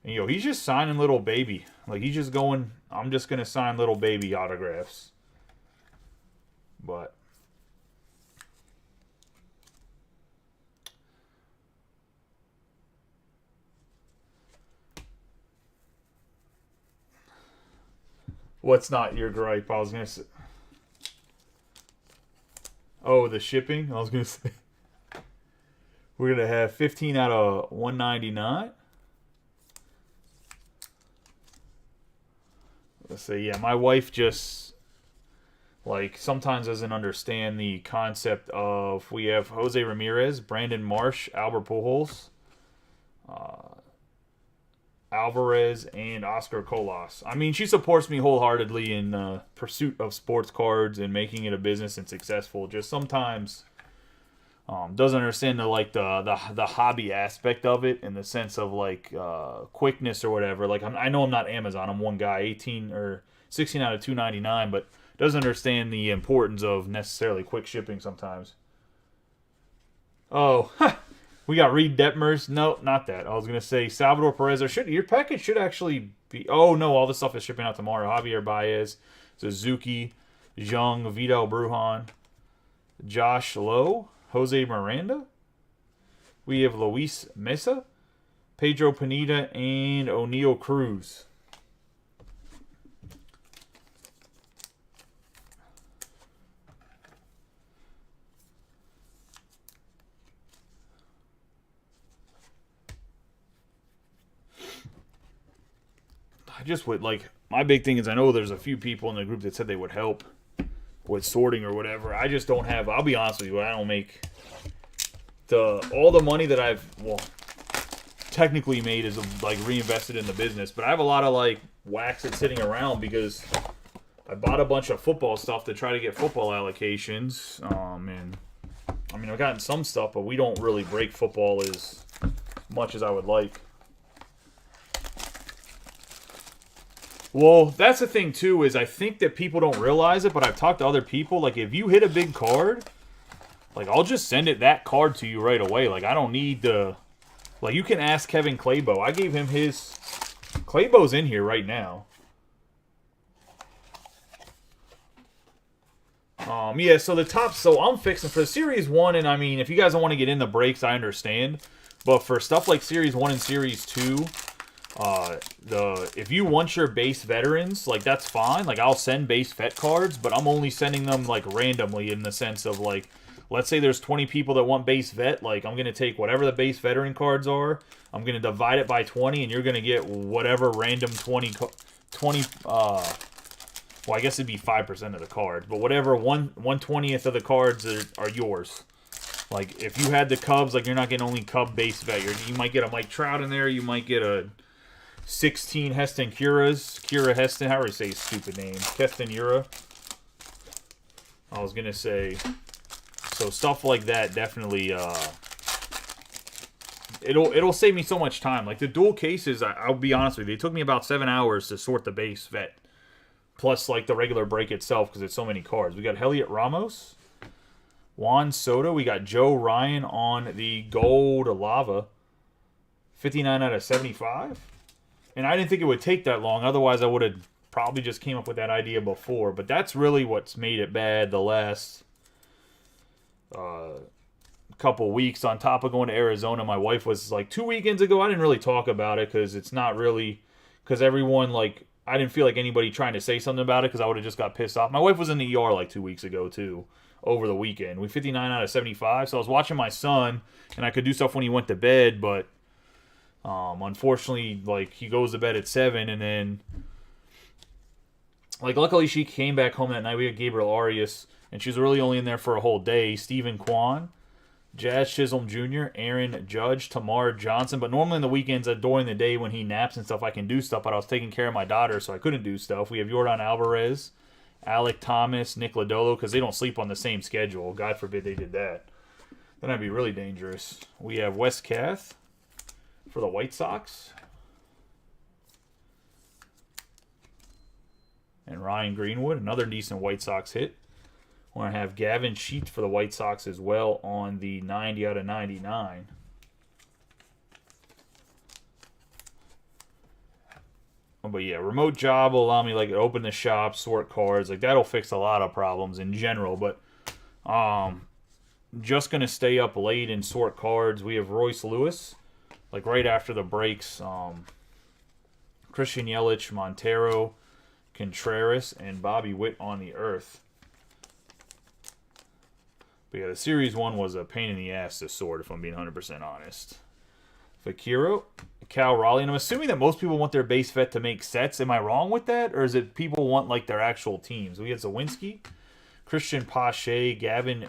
And, he's just signing little baby. Like, he's just going, I'm just going to sign little baby autographs. But what's not your gripe? I was going to say. Oh, the shipping? I was going to say. We're going to have 15 out of 199. Let's say, yeah, my wife just, like, sometimes doesn't understand the concept of, we have Jose Ramirez, Brandon Marsh, Albert Pujols, Alvarez, and Oscar Colas. I mean, she supports me wholeheartedly in pursuit of sports cards and making it a business and successful. Just sometimes doesn't understand the hobby aspect of it, in the sense of like quickness or whatever. Like, I know I'm not Amazon. I'm one guy, 18 or 16 out of 299, but doesn't understand the importance of necessarily quick shipping sometimes. Oh, we got Reed Detmers. No, not that. I was going to say Salvador Perez. Your package should actually be... Oh, no, all this stuff is shipping out tomorrow. Javier Baez, Suzuki, Zhang, Vidal Brujan, Josh Lowe, Jose Miranda. We have Luis Mesa, Pedro Pineda, and O'Neal Cruz. I just would, like, my big thing is, I know there's a few people in the group that said they would help with sorting or whatever. I just don't have, I'll be honest with you, I don't make all the money that I've, technically made is like reinvested in the business, but I have a lot of like wax that's sitting around because I bought a bunch of football stuff to try to get football allocations, and I mean, I've gotten some stuff, but we don't really break football as much as I would like. Well, that's the thing, too, is I think that people don't realize it, but I've talked to other people. Like, if you hit a big card, like, I'll just send that card to you right away. Like, I don't need to... Like, you can ask Kevin Claybo. I gave him his... Claybo's in here right now. Yeah, so the top... So I'm fixing for the Series 1, and I mean, if you guys don't want to get in the breaks, I understand. But for stuff like Series 1 and Series 2... if you want your base veterans, like, that's fine. Like, I'll send base vet cards, but I'm only sending them, like, randomly in the sense of, like, let's say there's 20 people that want base vet. Like, I'm going to take whatever the base veteran cards are. I'm going to divide it by 20, and you're going to get whatever random 20, well, I guess it'd be 5% of the cards, but whatever 1/20th of the cards are yours. Like, if you had the Cubs, like, you're not getting only Cub base vet. You might get a Mike Trout in there. You might get a 16 Heston Kira Heston, however you say his stupid name, Keston Ura. I was gonna say, so stuff like that definitely, it'll save me so much time. Like the dual cases, I'll be honest with you, it took me about 7 hours to sort the base vet, plus like the regular break itself because it's so many cards. We got Heliot Ramos, Juan Soto. We got Joe Ryan on the gold lava, 59 out of 75. And I didn't think it would take that long. Otherwise, I would have probably just came up with that idea before. But that's really what's made it bad the last couple weeks. On top of going to Arizona, my wife was like 2 weekends ago. I didn't really talk about it because it's not really... Because everyone, like... I didn't feel like anybody trying to say something about it because I would have just got pissed off. My wife was in the ER like 2 weeks ago, too, over the weekend. We 59 out of 75. So I was watching my son, and I could do stuff when he went to bed, but... unfortunately, like, he goes to bed at 7, and then, like, luckily she came back home that night. We had Gabriel Arias, and she was really only in there for a whole day. Stephen Kwan, Jazz Chisholm Jr., Aaron Judge, Tamar Johnson. But normally on the weekends, during the day when he naps and stuff, I can do stuff, but I was taking care of my daughter, so I couldn't do stuff. We have Yordan Alvarez, Alec Thomas, Nick Lodolo, because they don't sleep on the same schedule. God forbid they did that. Then that'd be really dangerous. We have Wes Kath for the White Sox. And Ryan Greenwood, another decent White Sox hit. We're going to have Gavin Sheets for the White Sox as well on the 90 out of 99. But yeah, remote job will allow me like to open the shop, sort cards. Like that'll fix a lot of problems in general. But just going to stay up late and sort cards. We have Royce Lewis. Like right after the breaks, Christian Yelich, Montero, Contreras, and Bobby Witt on the earth. But yeah, the Series 1 was a pain in the ass to sort, if I'm being 100% honest. Fakiro, Cal Raleigh, and I'm assuming that most people want their base vet to make sets. Am I wrong with that? Or is it people want like their actual teams? We had Zawinski, Christian Pache, Gavin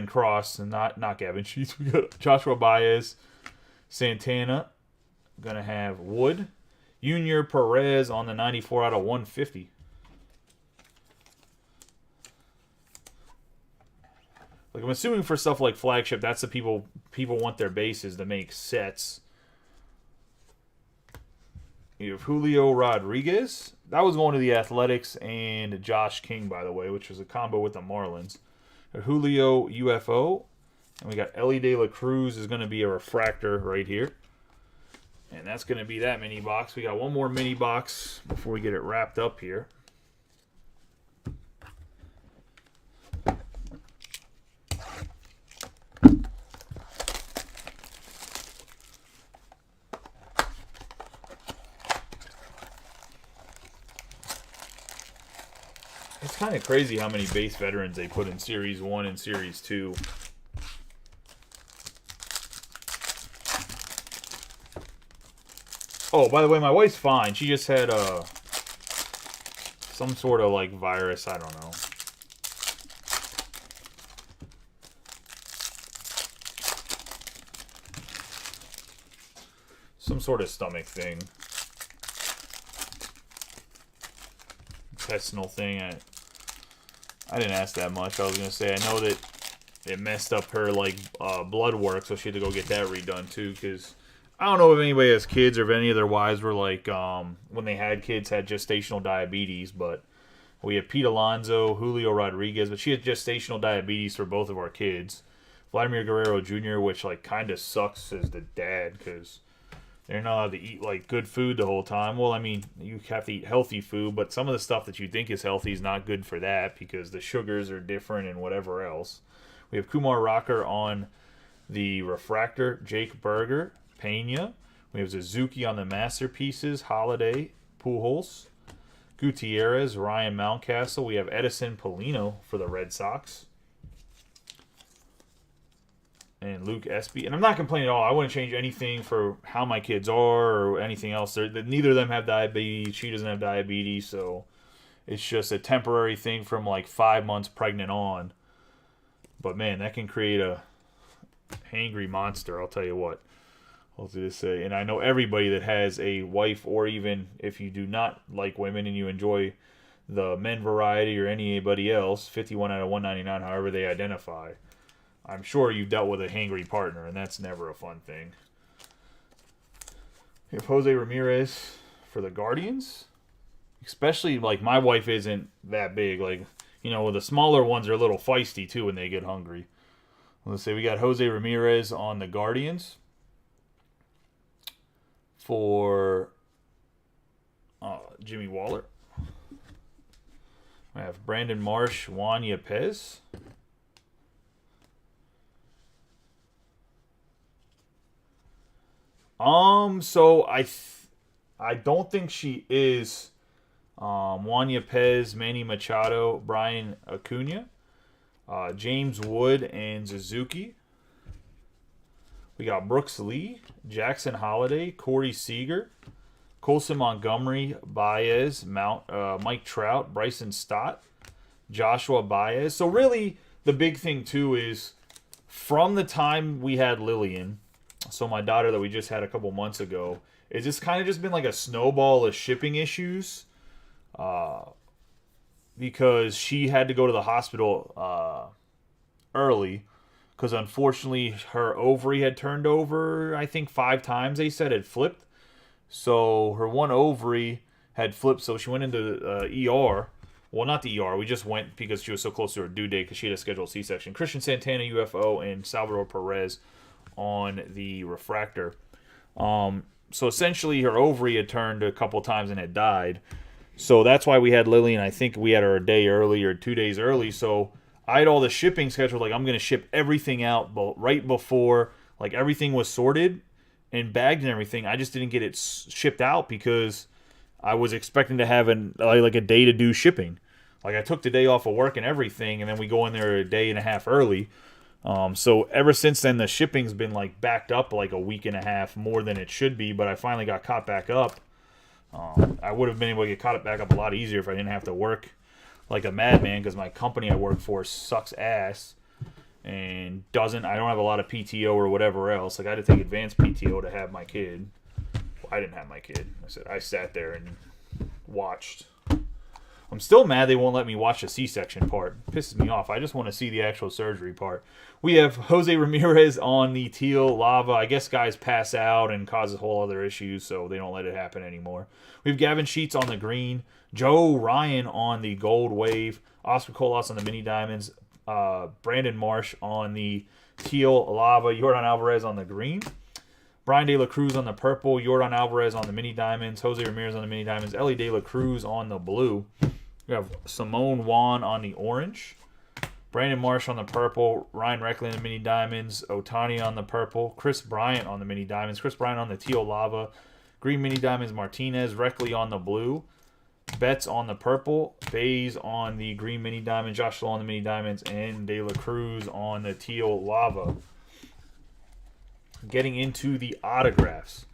Cross, and not Gavin Sheets. We got Joshua Baez, Santana. Gonna have Wood, Junior Perez on the 94 out of 150. Like I'm assuming for stuff like flagship, that's the people want their bases to make sets. You have Julio Rodriguez. That was going to the Athletics, and Josh King, by the way, which was a combo with the Marlins. Julio UFO, and we got Ellie De La Cruz is going to be a refractor right here, and that's going to be that mini box. We got one more mini box before we get it wrapped up here. It's kind of crazy how many base veterans they put in Series 1 and Series 2. Oh, by the way, my wife's fine. She just had some sort of like virus. I don't know. Some sort of stomach thing. Intestinal thing. I didn't ask that much. I was going to say, I know that it messed up her, like, blood work, so she had to go get that redone, too, because I don't know if anybody has kids or if any of their wives were, like, when they had kids, had gestational diabetes, but we have Pete Alonso, Julio Rodriguez, but she had gestational diabetes for both of our kids. Vladimir Guerrero Jr., which, like, kind of sucks as the dad, because they're not allowed to eat, like, good food the whole time. Well, I mean, you have to eat healthy food, but some of the stuff that you think is healthy is not good for that because the sugars are different and whatever else. We have Kumar Rocker on the refractor, Jake Berger, Pena. We have Suzuki on the masterpieces, Holiday, Pujols, Gutierrez, Ryan Mountcastle. We have Edison Polino for the Red Sox. And Luke Espy. And I'm not complaining at all. I wouldn't change anything for how my kids are or anything else. Neither of them have diabetes. She doesn't have diabetes. So it's just a temporary thing from like 5 months pregnant on. But, man, that can create a hangry monster, I'll tell you what. I'll just say. And I know everybody that has a wife, or even if you do not like women and you enjoy the men variety or anybody else, 51 out of 199, however they identify, I'm sure you've dealt with a hangry partner, and that's never a fun thing. We have Jose Ramirez for the Guardians. Especially, like, my wife isn't that big. Like, you know, the smaller ones are a little feisty, too, when they get hungry. Let's say we got Jose Ramirez on the Guardians for Jimmy Waller. We have Brandon Marsh, Juan Yepez. So I don't think she is Juan Yepez, Manny Machado, Brian Acuna, James Wood, and Suzuki. We got Brooks Lee, Jackson Holiday, Corey Seager, Colson Montgomery, Baez, Mike Trout, Bryson Stott, Joshua Baez. So really, the big thing too is from the time we had Lillian, so my daughter that we just had a couple months ago, it's just kind of just been like a snowball of shipping issues, because she had to go to the hospital early. Because unfortunately, her ovary had turned over, I think 5 times, they said, had flipped. So her one ovary had flipped, so she went into ER. Well, not the ER. We just went because she was so close to her due date because she had a scheduled C-section. Christian Santana, UFO, and Salvador Perez on the refractor. So essentially, her ovary had turned a couple times and had died. So that's why we had Lily, and I think we had her a day early or 2 days early. So I had all the shipping scheduled, like I'm going to ship everything out right before, like everything was sorted and bagged and everything. I just didn't get it shipped out because I was expecting to have like a day to do shipping. Like I took the day off of work and everything, and then we go in there a day and a half early. So ever since then, the shipping's been like backed up like a week and a half more than it should be, but I finally got caught back up. I would have been able to get caught back up a lot easier if I didn't have to work like a madman, because my company I work for sucks ass and I don't have a lot of PTO or whatever else. Like I had to take advanced PTO to have my kid. Well, I didn't have my kid. I sat there and watched. I'm still mad they won't let me watch the C-section part. It pisses me off. I just want to see the actual surgery part. We have Jose Ramirez on the teal lava. I guess guys pass out and cause whole other issues, so they don't let it happen anymore. We have Gavin Sheets on the green, Joe Ryan on the gold wave, Oscar Colas on the mini diamonds, Brandon Marsh on the teal lava, Jordan Alvarez on the green, Brian De La Cruz on the purple, Jordan Alvarez on the mini diamonds, Jose Ramirez on the mini diamonds, Ellie De La Cruz on the blue. We have Simone Juan on the orange, Brandon Marsh on the purple, Ryan Recklin on the mini diamonds, Otani on the purple, Chris Bryant on the mini diamonds, Chris Bryant on the teal lava, green mini diamonds, Martinez, Reckley on the blue, Betts on the purple, Bays on the green mini diamond, Josh Lowe on the mini diamonds, and De La Cruz on the teal lava. Getting into the autographs,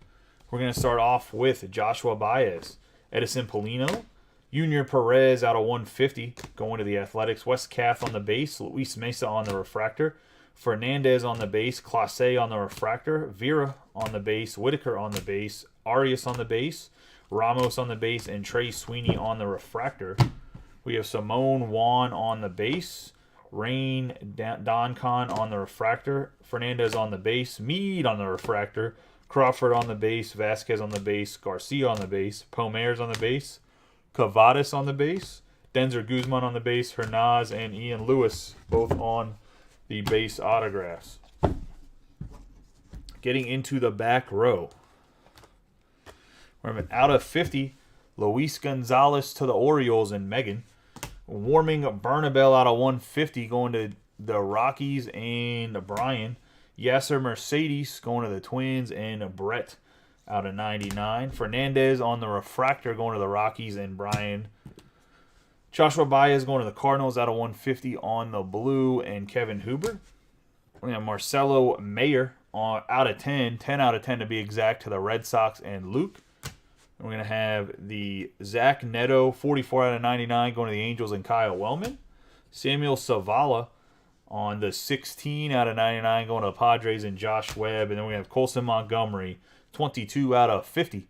we're going to start off with Joshua Baez, Edison Polino, Junior Perez out of 150 going to the Athletics, Wes Kath on the base, Luis Mesa on the refractor, Fernandez on the base, Clase on the refractor, Vera on the base, Whitaker on the base, Arias on the base, Ramos on the base, and Trey Sweeney on the refractor. We have Simone Juan on the base. Rain Don Con on the refractor. Fernandez on the base. Mead on the refractor. Crawford on the base. Vasquez on the base. Garcia on the base. Pomers on the base. Cavadas on the base. Denzer Guzman on the base. Hernaz and Ian Lewis both on the base autographs. Getting into the back row. We're out of 50. Luis Gonzalez to the Orioles and Megan. Warming Bernabel out of 150 going to the Rockies and Brian. Yasser Mercedes going to the Twins and Brett out of 99. Fernandez on the refractor going to the Rockies and Brian. Joshua Baez going to the Cardinals out of 150 on the blue and Kevin Huber. We have Marcelo Mayer out of 10 out of 10 to be exact, to the Red Sox and Luke. And we're going to have the Zach Neto 44 out of 99 going to the Angels and Kyle Wellman. Samuel Zavala on the 16 out of 99 going to the Padres and Josh Webb. And then we have Colson Montgomery 22 out of 50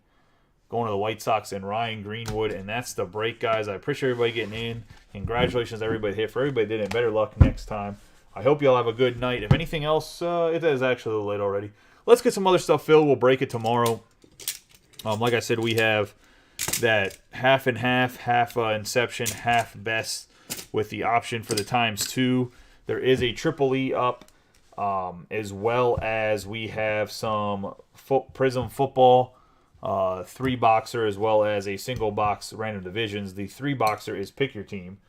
going to the White Sox and Ryan Greenwood. And that's the break, guys. I appreciate everybody getting in. Congratulations to everybody here. For everybody that did it, better luck next time. I hope you all have a good night. If anything else, it is actually a little late already. Let's get some other stuff filled. We'll break it tomorrow. Like I said, we have that half and half Inception, half best with the option for the ×2. There is a Triple E up, as well as we have some Prism Football, 3-boxer, as well as a single box random divisions. The 3-boxer is Pick Your Team.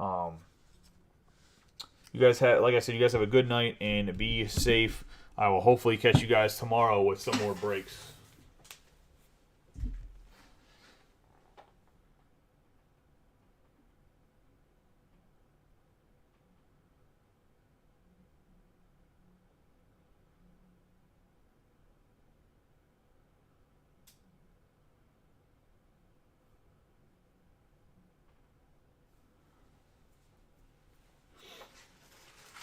You guys have, like I said, you guys have a good night and be safe. I will hopefully catch you guys tomorrow with some more breaks.